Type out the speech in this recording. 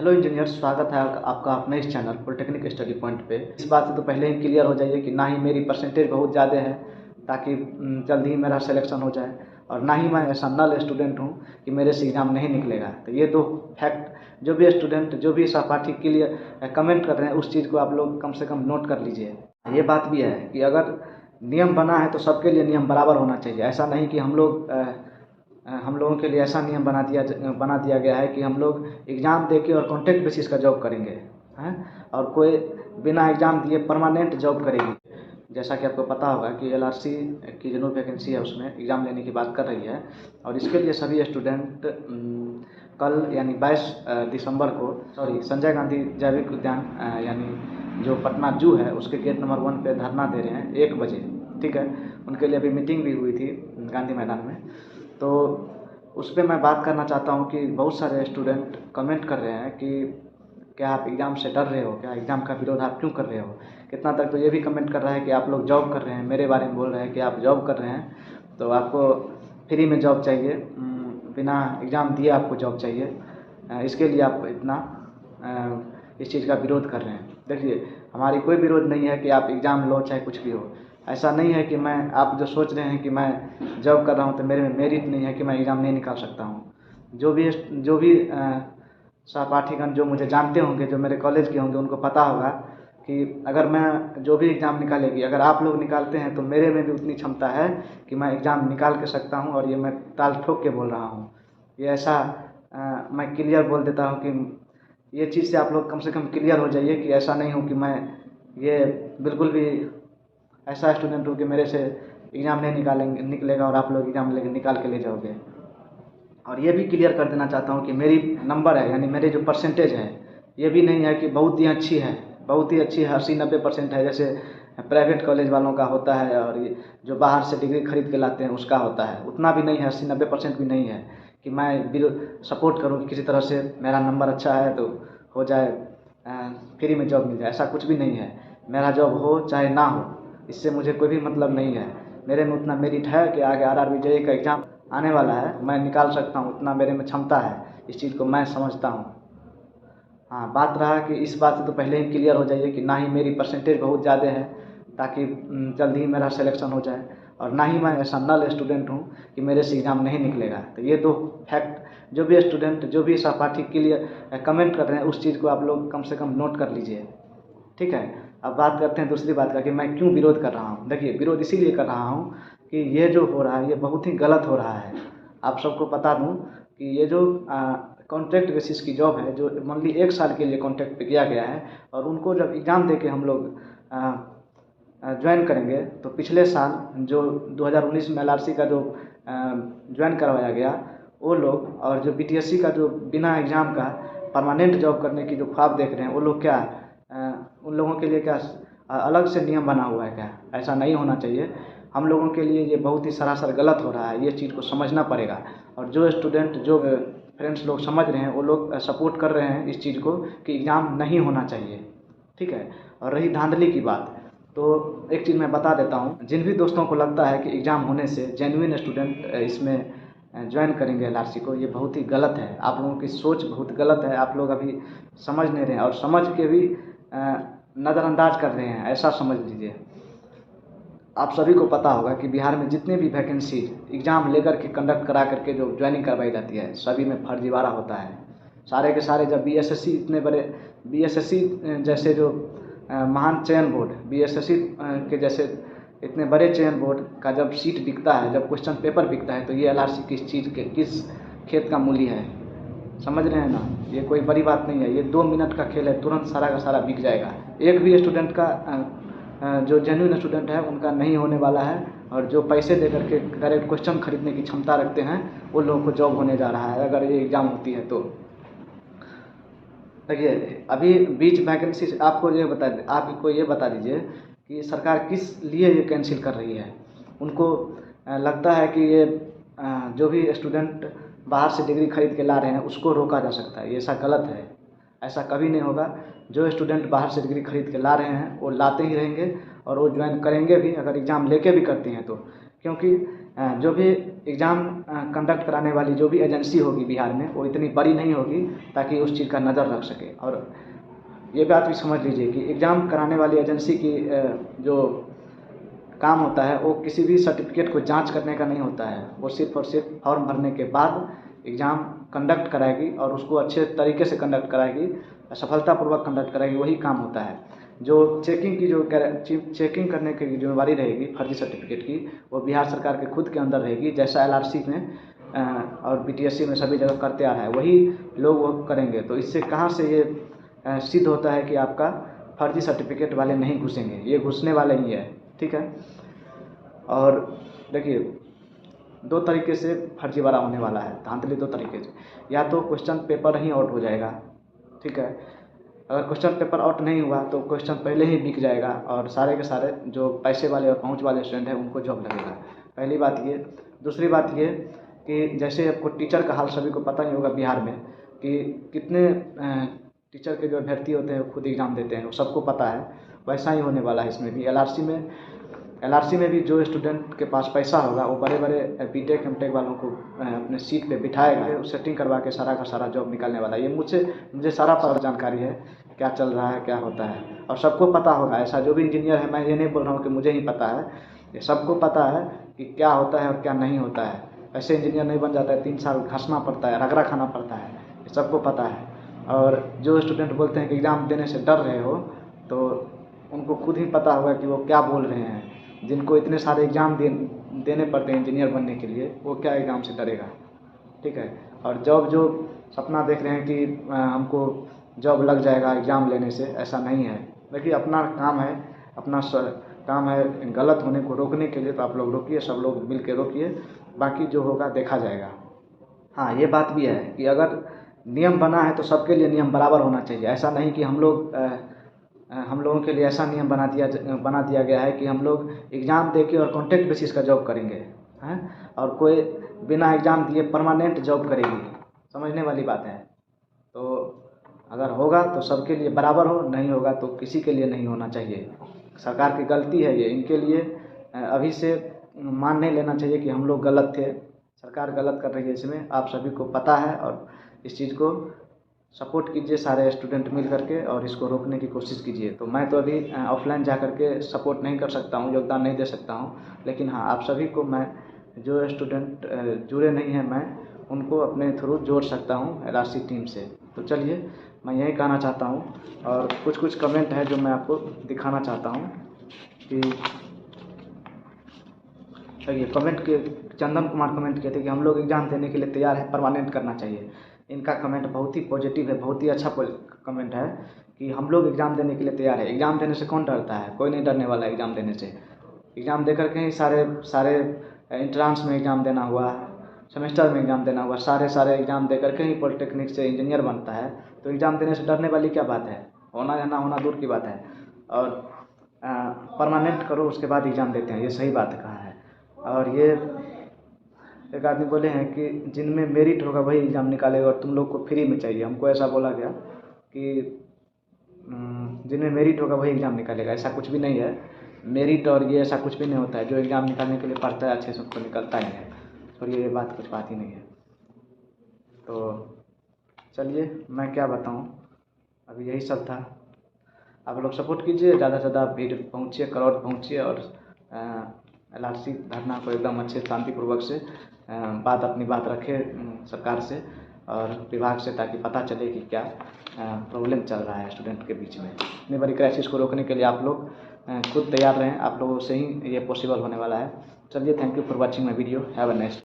Hello engineer, स्वागत है आपका अपने इस चैनल पॉलिटेक्निक स्टडी पॉइंट पे। इस बात से तो पहले ही क्लियर हो जाइए कि ना ही मेरी परसेंटेज बहुत ज़्यादा है ताकि जल्द ही मेरा सिलेक्शन हो जाए, और ना ही मैं ऐसा नल स्टूडेंट हूँ कि मेरे से एग्ज़ाम नहीं निकलेगा। तो ये दो फैक्ट जो भी स्टूडेंट जो भी सहपाठी के लिए कमेंट कर रहे हैं उस चीज़ को आप लोग कम से कम नोट कर लीजिए। ये बात भी है कि अगर नियम बना है तो सबके लिए नियम बराबर होना चाहिए। ऐसा नहीं कि हम लोगों के लिए ऐसा नियम बना दिया गया है कि हम लोग एग्ज़ाम दे के और कॉन्ट्रैक्ट बेसिस का जॉब करेंगे, हैं, और कोई बिना एग्ज़ाम दिए परमानेंट जॉब करेगी। जैसा कि आपको पता होगा कि एलआरसी की जो वैकेंसी है उसमें एग्ज़ाम लेने की बात कर रही है, और इसके लिए सभी स्टूडेंट कल यानी 22 दिसंबर को संजय गांधी जैविक उद्यान यानी जो पटना जू है उसके गेट नंबर 1 पे धरना दे रहे हैं 1 बजे। ठीक है, उनके लिए अभी मीटिंग भी हुई थी गांधी मैदान में। तो उस पर मैं बात करना चाहता हूँ कि बहुत सारे स्टूडेंट कमेंट कर रहे हैं कि क्या आप एग्ज़ाम से डर रहे हो, क्या एग्ज़ाम का विरोध आप क्यों कर रहे हो। कितना तक तो ये भी कमेंट कर रहा है कि आप लोग जॉब कर रहे हैं, मेरे बारे में बोल रहे हैं कि आप जॉब कर रहे हैं तो आपको फ्री में जॉब चाहिए, बिना एग्ज़ाम दिए आपको जॉब चाहिए, इसके लिए आप इतना इस चीज़ का विरोध कर रहे हैं। देखिए, हमारी कोई विरोध नहीं है कि आप एग्ज़ाम लो चाहे कुछ भी हो। ऐसा नहीं है कि आप जो सोच रहे हैं कि मैं जॉब कर रहा हूँ तो मेरे में मेरिट नहीं है कि मैं एग्ज़ाम नहीं निकाल सकता हूँ। जो भी सहपाठीगण जो मुझे जानते होंगे, जो मेरे कॉलेज के होंगे, उनको पता होगा कि अगर मैं जो भी एग्ज़ाम निकालेगी अगर आप लोग निकालते हैं तो मेरे में भी उतनी क्षमता है कि मैं एग्ज़ाम निकाल के सकता हूँ। और ये मैं ताल ठोक के बोल रहा हूँ, ये ऐसा मैं क्लियर बोल देता हूँ कि ये चीज़ से आप लोग कम से कम क्लियर हो जाइए कि ऐसा नहीं हो कि मैं ये बिल्कुल भी ऐसा स्टूडेंट हूँ कि मेरे से एग्ज़ाम नहीं निकलेगा और आप लोग एग्ज़ाम लेके निकाल के ले जाओगे। और ये भी क्लियर कर देना चाहता हूँ कि मेरी नंबर है यानी मेरे जो परसेंटेज है ये भी नहीं है कि बहुत ही अच्छी है, बहुत ही अच्छी है, 80-90% है जैसे प्राइवेट कॉलेज वालों का होता है, और ये जो बाहर से डिग्री खरीद के लाते हैं उसका होता है। उतना भी नहीं है, 80-90% भी नहीं है कि मैं सपोर्ट करूँ कि किसी तरह से मेरा नंबर अच्छा है तो हो जाए, फ्री में जॉब मिल जाए। ऐसा कुछ भी नहीं है। मेरा जॉब हो चाहे ना हो, इससे मुझे कोई भी मतलब नहीं है। मेरे में उतना मेरिट है कि आगे आरआरबी जेईई का एग्ज़ाम आने वाला है, मैं निकाल सकता हूँ, उतना मेरे में क्षमता है। इस चीज़ को मैं समझता हूँ। हाँ, बात रहा कि इस बात से तो पहले ही क्लियर हो जाइए कि ना ही मेरी परसेंटेज बहुत ज़्यादा है ताकि जल्द ही मेरा सिलेक्शन हो जाए, और ना ही मैं ऐसा नल स्टूडेंट हूँ कि मेरे से एग्ज़ाम नहीं निकलेगा। तो ये दो फैक्ट जो भी स्टूडेंट जो भी सहपाठी के लिए कमेंट कर रहे हैं उस चीज़ को आप लोग कम से कम नोट कर लीजिए। ठीक है, अब बात करते हैं दूसरी बात का कि मैं क्यों विरोध कर रहा हूँ। देखिए, विरोध इसीलिए कर रहा हूँ कि ये जो हो रहा है ये बहुत ही गलत हो रहा है। आप सबको बता दूँ कि ये जो कॉन्ट्रैक्ट बेसिस की जॉब है, जो ओनली 1 साल के लिए कॉन्ट्रैक्ट पे किया गया है, और उनको जब एग्ज़ाम दे के हम लोग ज्वाइन करेंगे तो पिछले साल जो 2019 में एलआरसी का जो ज्वाइन करवाया गया वो लोग, और जो बीटीएससी का जो बिना एग्ज़ाम का परमानेंट जॉब करने की जो ख्वाब देख रहे हैं वो लोग, क्या उन लोगों के लिए क्या अलग से नियम बना हुआ है क्या? ऐसा नहीं होना चाहिए। हम लोगों के लिए ये बहुत ही सरासर गलत हो रहा है, ये चीज़ को समझना पड़ेगा। और जो स्टूडेंट जो फ्रेंड्स लोग समझ रहे हैं वो लोग सपोर्ट कर रहे हैं इस चीज़ को कि एग्ज़ाम नहीं होना चाहिए। ठीक है, और रही धांधली की बात, तो एक चीज़ मैं बता देता हूँ। जिन भी दोस्तों को लगता है कि एग्ज़ाम होने से जेन्युइन स्टूडेंट इसमें ज्वाइन करेंगे एलआरसी को, ये बहुत ही गलत है। आप लोगों की सोच बहुत गलत है। आप लोग अभी समझ नहीं रहे हैं, और समझ के भी नज़रअंदाज कर रहे हैं, ऐसा समझ लीजिए। आप सभी को पता होगा कि बिहार में जितने भी वैकेंसी एग्ज़ाम लेकर के कंडक्ट करा करके जो ज्वाइनिंग करवाई जाती है, सभी में फर्जीवाड़ा होता है। सारे के सारे जब बीएसएससी इतने बड़े बीएसएससी जैसे जो महान चयन बोर्ड, बीएसएससी के जैसे इतने बड़े चयन बोर्ड का जब सीट बिकता है, जब क्वेश्चन पेपर बिकता है, तो ये एलआरसी किस चीज़ के किस खेत का मूली है? समझ रहे हैं ना? ये कोई बड़ी बात नहीं है। ये 2 मिनट का खेल है, तुरंत सारा का सारा बिक जाएगा। एक भी स्टूडेंट का जो जेन्युइन स्टूडेंट है उनका नहीं होने वाला है, और जो पैसे दे करके डायरेक्ट क्वेश्चन खरीदने की क्षमता रखते हैं उन लोगों को जॉब होने जा रहा है अगर ये एग्ज़ाम होती है तो। देखिए, अभी बीच वैकेंसी आपको ये बता दीजिए कि सरकार किस लिए ये कैंसिल कर रही है। उनको लगता है कि ये जो भी स्टूडेंट बाहर से डिग्री खरीद के ला रहे हैं उसको रोका जा सकता है। ये ऐसा गलत है, ऐसा कभी नहीं होगा। जो स्टूडेंट बाहर से डिग्री खरीद के ला रहे हैं वो लाते ही रहेंगे, और वो ज्वाइन करेंगे भी अगर एग्ज़ाम लेके भी करते हैं तो। क्योंकि जो भी एग्ज़ाम कंडक्ट कराने वाली जो भी एजेंसी होगी बिहार में, वो इतनी बड़ी नहीं होगी ताकि उस चीज़ का नज़र रख सके। और ये बात भी समझ लीजिए कि एग्ज़ाम कराने वाली एजेंसी की जो काम होता है वो किसी भी सर्टिफिकेट को जांच करने का नहीं होता है। वो सिर्फ़ और सिर्फ फॉर्म भरने के बाद एग्ज़ाम कंडक्ट कराएगी और उसको अच्छे तरीके से कंडक्ट कराएगी, सफलतापूर्वक कंडक्ट कराएगी, वही काम होता है। जो चेकिंग की जो चेकिंग करने की जिम्मेवारी रहेगी फर्जी सर्टिफिकेट की, वो बिहार सरकार के खुद के अंदर रहेगी। जैसा LRC में और BTSC में सभी जगह करते आ रहा है, वही लोग वो करेंगे। तो इससे कहाँ से ये सिद्ध होता है कि आपका फर्जी सर्टिफिकेट वाले नहीं घुसेंगे, ये घुसने वाले ही है, ठीक है। और देखिए, दो तरीके से फर्जीवाड़ा होने वाला है, धांधली दो तरीके से। या तो क्वेश्चन पेपर ही आउट हो जाएगा, ठीक है। अगर क्वेश्चन पेपर आउट नहीं हुआ तो क्वेश्चन पहले ही बिक जाएगा और सारे के सारे जो पैसे वाले और पहुंच वाले स्टूडेंट हैं उनको जॉब लगेगा। पहली बात ये। दूसरी बात ये कि जैसे आपको टीचर का हाल सभी को पता ही होगा बिहार में कि कितने टीचर के जो अभ्यर्थी होते हैं वो खुद एग्ज़ाम देते हैं, वो सबको पता है। वैसा ही होने वाला है इसमें भी। LRC में भी जो स्टूडेंट के पास पैसा होगा वो बड़े बड़े BTech MTech वालों को अपने सीट पे बिठाएगा, सेटिंग करवा के सारा का सारा जॉब निकालने वाला है। ये मुझे सारा पर जानकारी है, क्या चल रहा है, क्या होता है, और सबको पता होगा। ऐसा जो भी इंजीनियर है, मैं ये नहीं बोल रहा हूँ कि मुझे ही पता है, ये सबको पता है कि क्या होता है और क्या नहीं होता है। ऐसे इंजीनियर नहीं बन जाता है, 3 साल घसना पड़ता है, रगड़ा खाना पड़ता है, ये सबको पता है। और जो स्टूडेंट बोलते हैं कि एग्ज़ाम देने से डर रहे हो, तो उनको खुद ही पता होगा कि वो क्या बोल रहे हैं। जिनको इतने सारे एग्ज़ाम देने पड़ते हैं इंजीनियर बनने के लिए, वो क्या एग्ज़ाम से डरेगा, ठीक है। और जॉब जो सपना देख रहे हैं कि हमको जॉब लग जाएगा एग्ज़ाम लेने से, ऐसा नहीं है। देखिए, अपना काम है, अपना काम है गलत होने को रोकने के लिए, तो आप लोग रोकिए, सब लोग मिल के रोकिए, बाकी जो होगा देखा जाएगा। हाँ, ये बात भी है कि अगर नियम बना है तो सबके लिए नियम बराबर होना चाहिए। ऐसा नहीं कि हम लोगों के लिए ऐसा नियम बना दिया गया है कि हम लोग एग्ज़ाम दे के और कॉन्ट्रैक्ट बेसिस का जॉब करेंगे, हैं, और कोई बिना एग्ज़ाम दिए परमानेंट जॉब करेगी। समझने वाली बात है। तो अगर होगा तो सबके लिए बराबर हो, नहीं होगा तो किसी के लिए नहीं होना चाहिए। सरकार की गलती है ये, इनके लिए अभी से मान नहीं लेना चाहिए कि हम लोग गलत थे। सरकार गलत कर रही है इसमें, आप सभी को पता है, और इस चीज़ को सपोर्ट कीजिए सारे स्टूडेंट मिल करके और इसको रोकने की कोशिश कीजिए। तो मैं तो अभी ऑफलाइन जा कर के सपोर्ट नहीं कर सकता हूँ, योगदान नहीं दे सकता हूँ, लेकिन हाँ, आप सभी को मैं, जो स्टूडेंट जुड़े नहीं हैं, मैं उनको अपने थ्रू जोड़ सकता हूँ LRC टीम से। तो चलिए, मैं यही कहना चाहता हूँ। और कुछ कमेंट है जो मैं आपको दिखाना चाहता हूँ कि ये कमेंट के चंदन कुमार कमेंट किए थे कि हम लोग एग्ज़ाम देने के लिए तैयार है, परमानेंट करना चाहिए। इनका कमेंट बहुत ही पॉजिटिव है, बहुत ही अच्छा कमेंट है कि हम लोग एग्ज़ाम देने के लिए तैयार है। एग्ज़ाम देने से कौन डरता है? कोई नहीं डरने वाला है एग्ज़ाम देने से। एग्ज़ाम दे कर के ही सारे एंट्रांस में एग्ज़ाम देना हुआ, सेमेस्टर में एग्ज़ाम देना हुआ, सारे एग्ज़ाम दे कर के ही पॉलिटेक्निक से इंजीनियर बनता है। तो एग्ज़ाम देने से डरने वाली क्या बात है? होना या ना होना दूर की बात है। और परमानेंट करो, उसके बाद एग्ज़ाम देते हैं, ये सही बात कहा है। और ये एक आदमी बोले हैं कि जिनमें मेरिट होगा वही एग्ज़ाम निकालेगा और तुम लोग को फ्री में चाहिए। हमको ऐसा बोला गया कि जिनमें मेरिट होगा वही एग्ज़ाम निकालेगा। ऐसा कुछ भी नहीं है, मेरिट और ये ऐसा कुछ भी नहीं होता है। जो एग्ज़ाम निकालने के लिए पढ़ता है अच्छे से उसको निकलता ही है। और ये बात कुछ बात ही नहीं है। तो चलिए, मैं क्या बताऊँ, अभी यही सब था। आप लोग सपोर्ट कीजिए, ज़्यादा से ज़्यादा भीड़ पहुँचिए, करोड़ पहुँचिए, और LRC धरना को एकदम अच्छे शांतिपूर्वक से अपनी बात रखे सरकार से और विभाग से, ताकि पता चले कि क्या प्रॉब्लम चल रहा है स्टूडेंट के बीच में। इतनी बड़ी क्राइसिस को रोकने के लिए आप लोग खुद तैयार रहें। आप लोगों से ही ये पॉसिबल होने वाला है। चलिए, thank you for watching my video. Have a nice